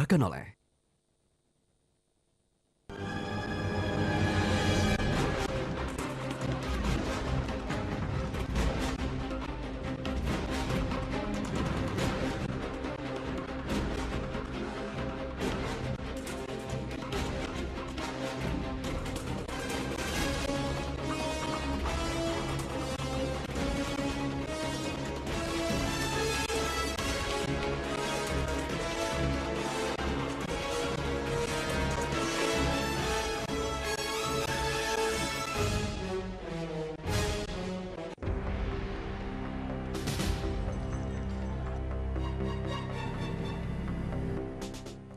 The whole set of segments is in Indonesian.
dipersembahkan oleh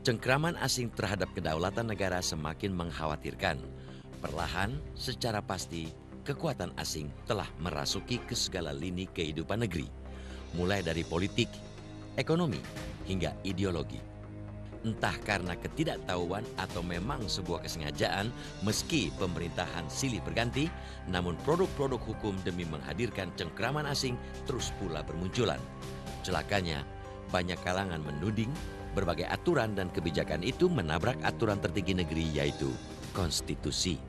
Cengkraman asing terhadap kedaulatan negara semakin mengkhawatirkan. Perlahan, secara pasti, kekuatan asing telah merasuki ke segala lini kehidupan negeri, mulai dari politik, ekonomi, hingga ideologi. Entah karena ketidaktahuan atau memang sebuah kesengajaan, meski pemerintahan silih berganti, namun produk-produk hukum demi menghadirkan cengkraman asing terus pula bermunculan. Celakanya, banyak kalangan menuding berbagai aturan dan kebijakan itu menabrak aturan tertinggi negeri, yaitu konstitusi.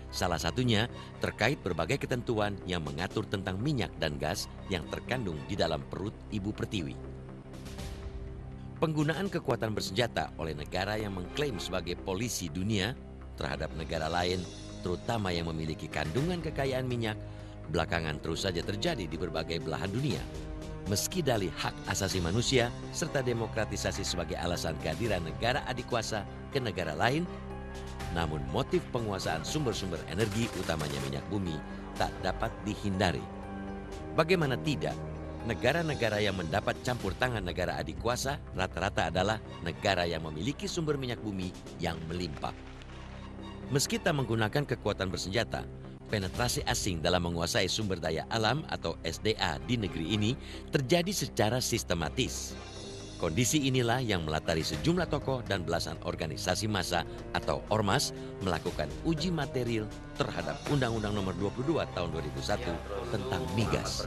Salah satunya terkait berbagai ketentuan yang mengatur tentang minyak dan gas yang terkandung di dalam perut Ibu Pertiwi. Penggunaan kekuatan bersenjata oleh negara yang mengklaim sebagai polisi dunia terhadap negara lain, terutama yang memiliki kandungan kekayaan minyak, belakangan terus saja terjadi di berbagai belahan dunia. Meski dalih hak asasi manusia serta demokratisasi sebagai alasan kehadiran negara adik kuasa ke negara lain, namun motif penguasaan sumber-sumber energi utamanya minyak bumi tak dapat dihindari. Bagaimana tidak, negara-negara yang mendapat campur tangan negara adik kuasa rata-rata adalah negara yang memiliki sumber minyak bumi yang melimpah. Meski tak menggunakan kekuatan bersenjata, penetrasi asing dalam menguasai sumber daya alam atau SDA di negeri ini terjadi secara sistematis. Kondisi inilah yang melatari sejumlah tokoh dan belasan organisasi massa atau ormas melakukan uji material terhadap Undang-Undang Nomor 22 Tahun 2001 tentang migas.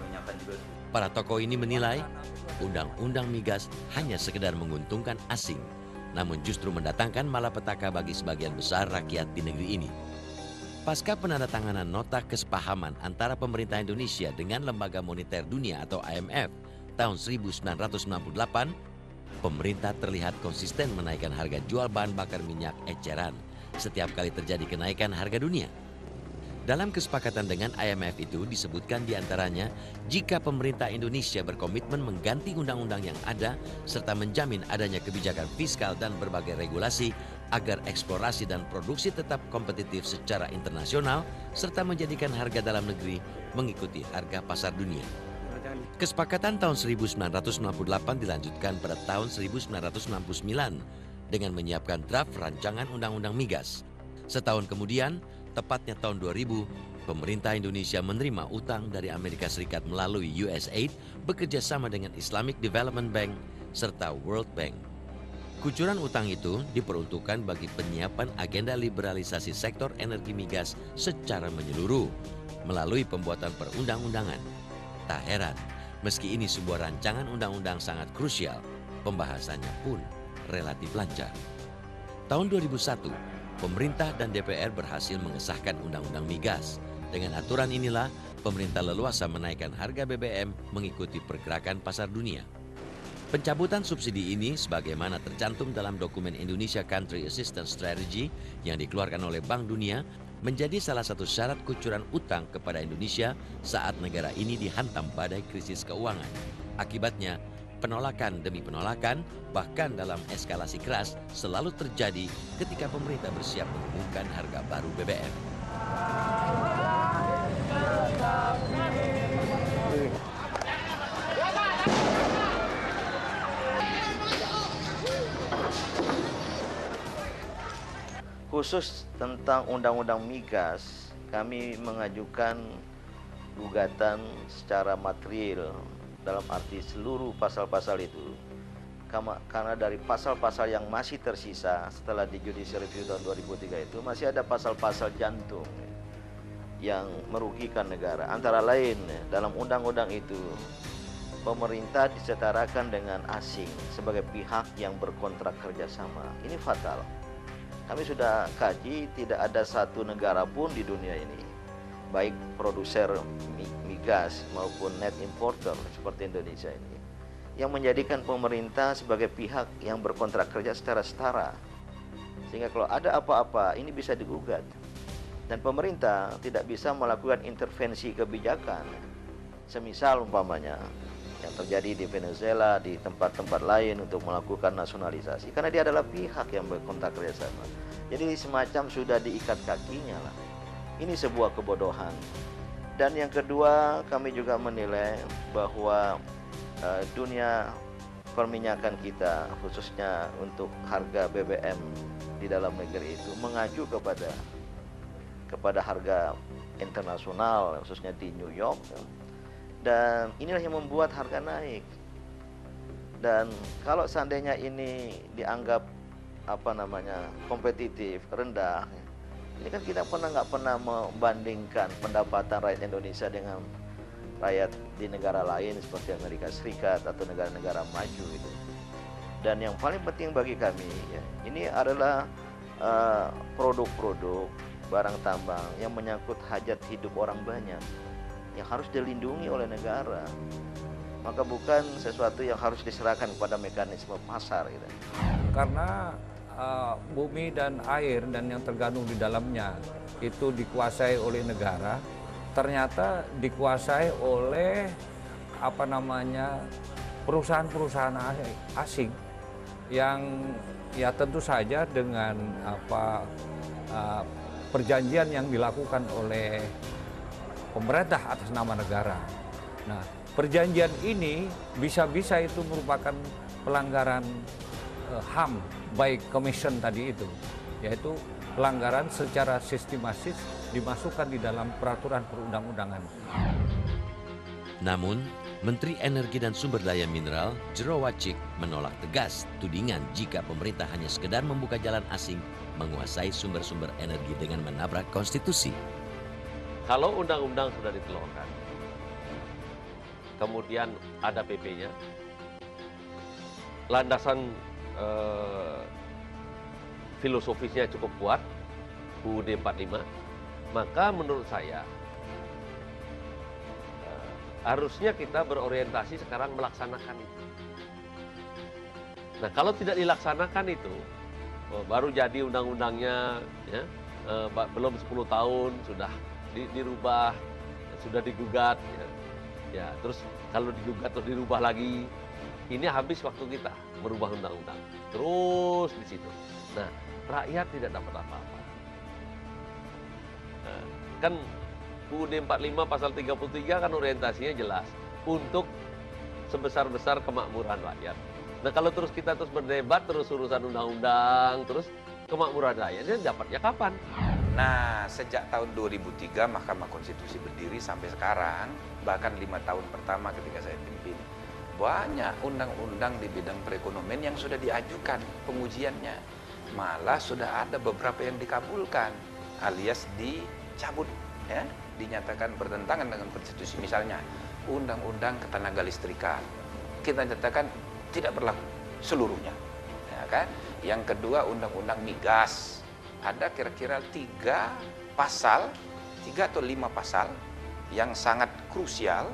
Para tokoh ini menilai Undang-Undang migas hanya sekedar menguntungkan asing, namun justru mendatangkan malapetaka bagi sebagian besar rakyat di negeri ini. Pasca penandatanganan nota kesepahaman antara pemerintah Indonesia dengan Lembaga Moneter Dunia atau IMF tahun 1998, pemerintah terlihat konsisten menaikkan harga jual bahan bakar minyak eceran setiap kali terjadi kenaikan harga dunia. Dalam kesepakatan dengan IMF itu disebutkan diantaranya jika pemerintah Indonesia berkomitmen mengganti undang-undang yang ada serta menjamin adanya kebijakan fiskal dan berbagai regulasi agar eksplorasi dan produksi tetap kompetitif secara internasional serta menjadikan harga dalam negeri mengikuti harga pasar dunia. Kesepakatan tahun 1998 dilanjutkan pada tahun 1999 dengan menyiapkan draft rancangan undang-undang migas. Setahun kemudian, tepatnya tahun 2000, pemerintah Indonesia menerima utang dari Amerika Serikat melalui USAID bekerja sama dengan Islamic Development Bank serta World Bank. Kucuran utang itu diperuntukkan bagi penyiapan agenda liberalisasi sektor energi migas secara menyeluruh melalui pembuatan perundang-undangan. Tak heran, meski ini sebuah rancangan undang-undang sangat krusial, pembahasannya pun relatif lancar. Tahun 2001, pemerintah dan DPR berhasil mengesahkan Undang-Undang Migas. Dengan aturan inilah, pemerintah leluasa menaikkan harga BBM mengikuti pergerakan pasar dunia. Pencabutan subsidi ini sebagaimana tercantum dalam dokumen Indonesia Country Assistance Strategy yang dikeluarkan oleh Bank Dunia menjadi salah satu syarat kucuran utang kepada Indonesia saat negara ini dihantam badai krisis keuangan. Akibatnya, penolakan demi penolakan bahkan dalam eskalasi keras selalu terjadi ketika pemerintah bersiap mengumumkan harga baru BBM. Khusus tentang Undang-Undang Migas, kami mengajukan gugatan secara material dalam arti seluruh pasal-pasal itu. Karena dari pasal-pasal yang masih tersisa setelah di Judicial Review tahun 2003 itu masih ada pasal-pasal jantung yang merugikan negara. Antara lain dalam undang-undang itu pemerintah disetarakan dengan asing sebagai pihak yang berkontrak kerjasama. Ini fatal. Kami sudah kaji, tidak ada satu negara pun di dunia ini, baik produser migas maupun net importer seperti Indonesia ini, yang menjadikan pemerintah sebagai pihak yang berkontrak kerja secara setara. Sehingga kalau ada apa-apa, ini bisa digugat. Dan pemerintah tidak bisa melakukan intervensi kebijakan. Semisal umpamanya yang terjadi di Venezuela, di tempat-tempat lain untuk melakukan nasionalisasi, karena dia adalah pihak yang berkontrak kerjasama. Jadi semacam sudah diikat kakinya lah. Ini sebuah kebodohan. Dan yang kedua, kami juga menilai bahwa dunia perminyakan kita, khususnya untuk harga BBM di dalam negeri itu mengacu kepada harga internasional, khususnya di New York. Dan inilah yang membuat harga naik. Dan kalau seandainya ini dianggap kompetitif, rendah, ini kan kita nggak pernah membandingkan pendapatan rakyat Indonesia dengan rakyat di negara lain seperti Amerika Serikat atau negara-negara maju itu. Dan yang paling penting bagi kami, ya, ini adalah produk-produk barang tambang yang menyangkut hajat hidup orang banyak, yang harus dilindungi oleh negara. Maka bukan sesuatu yang harus diserahkan kepada mekanisme pasar gitu. Karena bumi dan air dan yang tergandung di dalamnya itu dikuasai oleh negara, ternyata dikuasai oleh perusahaan-perusahaan asing yang ya tentu saja dengan perjanjian yang dilakukan oleh pemerintah atas nama negara. Nah, perjanjian ini bisa-bisa itu merupakan pelanggaran HAM by commission tadi itu, yaitu pelanggaran secara sistematis dimasukkan di dalam peraturan perundang-undangan. Namun, Menteri Energi dan Sumber Daya Mineral Jero Wacik menolak tegas tudingan jika pemerintah hanya sekedar membuka jalan asing menguasai sumber-sumber energi dengan menabrak konstitusi. Kalau undang-undang sudah dikeluarkan, kemudian ada PP-nya, landasan filosofisnya cukup kuat, UUD 45, maka menurut saya harusnya kita berorientasi sekarang melaksanakan itu. Nah, kalau tidak dilaksanakan itu, baru jadi undang-undangnya, ya, belum 10 tahun sudah dirubah, sudah digugat, ya, terus kalau digugat terus dirubah lagi, ini habis waktu kita merubah undang-undang, terus di situ. Nah, rakyat tidak dapat apa-apa. Nah, kan UUD 45 pasal 33 kan orientasinya jelas untuk sebesar-besar kemakmuran rakyat. Nah, kalau terus kita terus berdebat terus urusan undang-undang, terus kemakmuran rakyatnya dapatnya kapan? Nah, sejak tahun 2003 Mahkamah Konstitusi berdiri sampai sekarang, bahkan 5 tahun pertama ketika saya pimpin, banyak undang-undang di bidang perekonomian yang sudah diajukan pengujiannya. Malah sudah ada beberapa yang dikabulkan alias dicabut, ya, dinyatakan bertentangan dengan konstitusi. Misalnya undang-undang ketenaga listrikan kita nyatakan tidak berlaku seluruhnya, ya kan? Yang kedua undang-undang migas, ada kira-kira 3 atau 5 pasal yang sangat krusial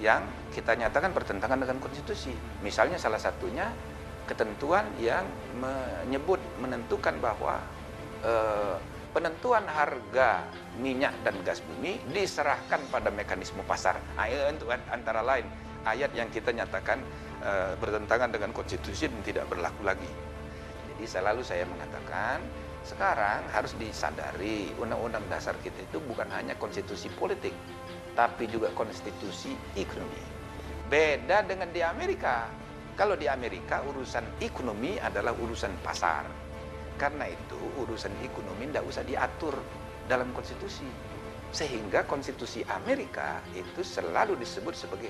yang kita nyatakan bertentangan dengan konstitusi. Misalnya salah satunya ketentuan yang menentukan bahwa penentuan harga minyak dan gas bumi diserahkan pada mekanisme pasar. Itu antara lain ayat yang kita nyatakan bertentangan dengan konstitusi dan tidak berlaku lagi. Jadi selalu saya mengatakan sekarang harus disadari undang-undang dasar kita itu bukan hanya konstitusi politik, tapi juga konstitusi ekonomi. Beda dengan di Amerika. Kalau di Amerika urusan ekonomi adalah urusan pasar. Karena itu urusan ekonomi tidak usah diatur dalam konstitusi. Sehingga konstitusi Amerika itu selalu disebut sebagai,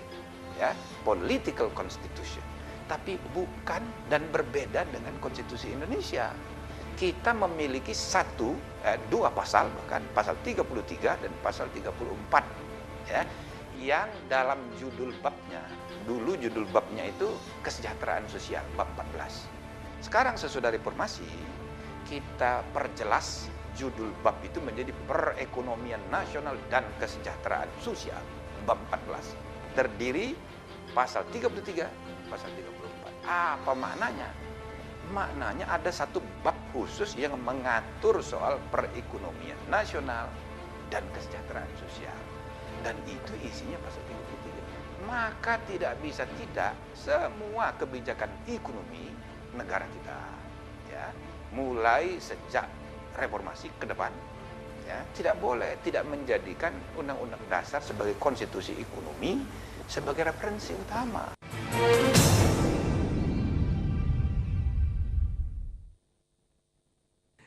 ya, political constitution. Tapi bukan dan berbeda dengan konstitusi Indonesia. Kita memiliki 2 pasal, bahkan pasal 33 dan pasal 34, ya, yang dalam judul babnya, dulu judul babnya itu kesejahteraan sosial, bab 14. Sekarang sesudah reformasi, kita perjelas judul bab itu menjadi perekonomian nasional dan kesejahteraan sosial, bab 14. Terdiri pasal 33, pasal 34. Apa maknanya? Maknanya ada satu bab khusus yang mengatur soal perekonomian nasional dan kesejahteraan sosial. Dan itu isinya pasal 33. Maka tidak bisa tidak semua kebijakan ekonomi negara kita, ya, mulai sejak reformasi ke depan, ya, tidak boleh tidak menjadikan undang-undang dasar sebagai konstitusi ekonomi sebagai referensi utama.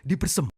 Dipersembahkan